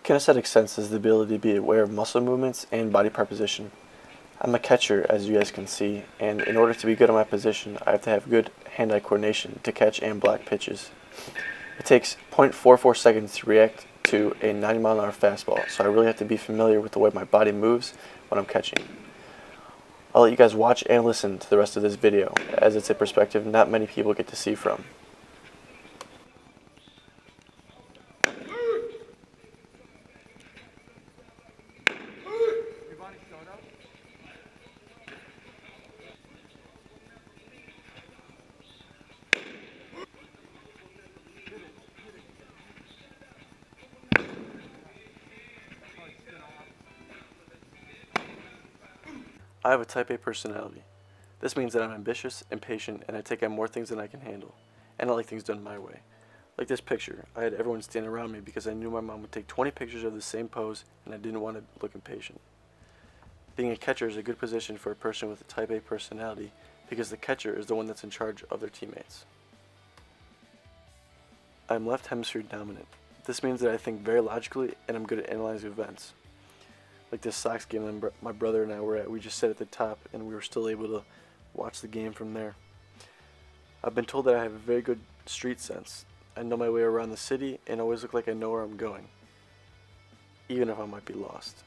Kinesthetic sense is the ability to be aware of muscle movements and body preposition. I'm a catcher, as you guys can see, and in order to be good at my position, I have to have good hand-eye coordination to catch and block pitches. It takes 0.44 seconds to react to a 90-mile-an-hour fastball, so I really have to be familiar with the way my body moves when I'm catching. I'll let you guys watch and listen to the rest of this video, as it's a perspective not many people get to see from. I have a type A personality. This means that I'm ambitious, impatient, and I take on more things than I can handle. And I like things done my way. Like this picture, I had everyone stand around me because I knew my mom would take 20 pictures of the same pose and I didn't want to look impatient. Being a catcher is a good position for a person with a type A personality because the catcher is the one that's in charge of their teammates. I am left hemisphere dominant. This means that I think very logically and I'm good at analyzing events. Like this Sox game that my brother and I were at, we just sat at the top and we were still able to watch the game from there. I've been told that I have a very good street sense. I know my way around the city and always look like I know where I'm going, even if I might be lost.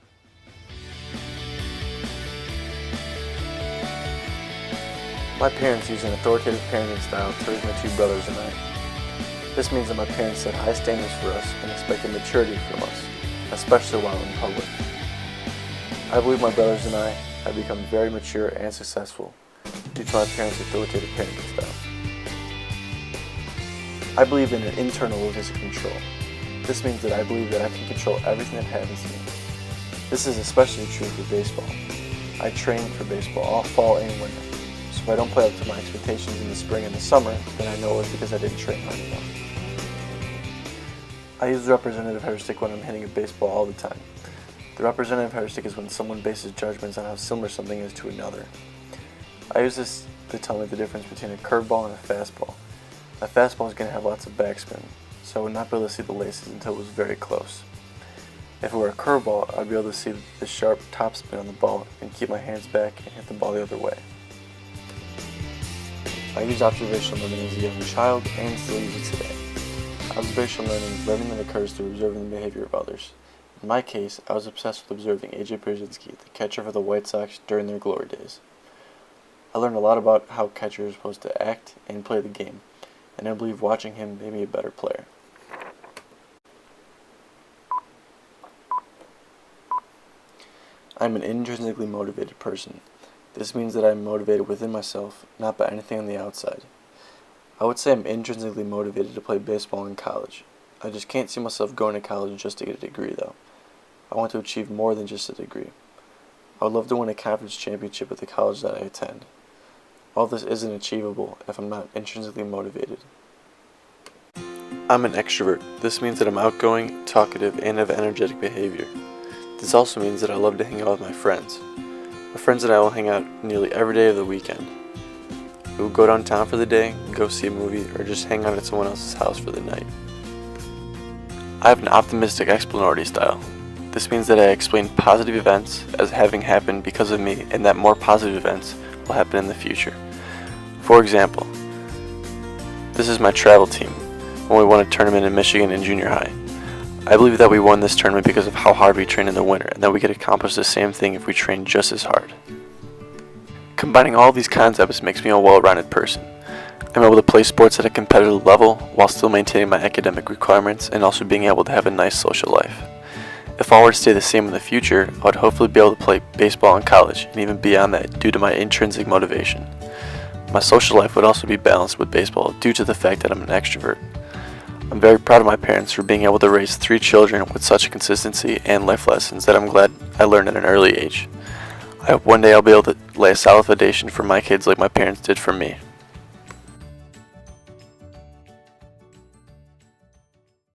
My parents use an authoritative parenting style to raise my two brothers and I. This means that my parents set high standards for us and expected maturity from us, especially while in public. I believe my brothers and I have become very mature and successful due to my parents' authoritative parenting style. I believe in an internal locus of control. This means that I believe that I can control everything that happens to me. This is especially true for baseball. I train for baseball all fall and winter, so if I don't play up to my expectations in the spring and the summer, then I know it's because I didn't train hard enough. I use the representative heuristic when I'm hitting a baseball all the time. The representative heuristic is when someone bases judgments on how similar something is to another. I use this to tell me the difference between a curveball and a fastball. A fastball is going to have lots of backspin, so I would not be able to see the laces until it was very close. If it were a curveball, I'd be able to see the sharp topspin on the ball and keep my hands back and hit the ball the other way. I used observational learning as a young child and still use it today. Observational learning is learning that occurs through observing the behavior of others. In my case, I was obsessed with observing A.J. Pierzynski, the catcher for the White Sox during their glory days. I learned a lot about how catchers are supposed to act and play the game, and I believe watching him made me a better player. I'm an intrinsically motivated person. This means that I'm motivated within myself, not by anything on the outside. I would say I'm intrinsically motivated to play baseball in college. I just can't see myself going to college just to get a degree, though. I want to achieve more than just a degree. I would love to win a conference championship at the college that I attend. All this isn't achievable if I'm not intrinsically motivated. I'm an extrovert. This means that I'm outgoing, talkative, and have energetic behavior. This also means that I love to hang out with my friends. My friends and I will hang out nearly every day of the weekend. We will go downtown for the day, go see a movie, or just hang out at someone else's house for the night. I have an optimistic explanatory style. This means that I explain positive events as having happened because of me and that more positive events will happen in the future. For example, this is my travel team when we won a tournament in Michigan in junior high. I believe that we won this tournament because of how hard we trained in the winter and that we could accomplish the same thing if we trained just as hard. Combining all these concepts makes me a well-rounded person. I'm able to play sports at a competitive level while still maintaining my academic requirements and also being able to have a nice social life. If all were to stay the same in the future, I would hopefully be able to play baseball in college and even beyond that due to my intrinsic motivation. My social life would also be balanced with baseball due to the fact that I'm an extrovert. I'm very proud of my parents for being able to raise 3 children with such consistency and life lessons that I'm glad I learned at an early age. I hope one day I'll be able to lay a solid foundation for my kids like my parents did for me.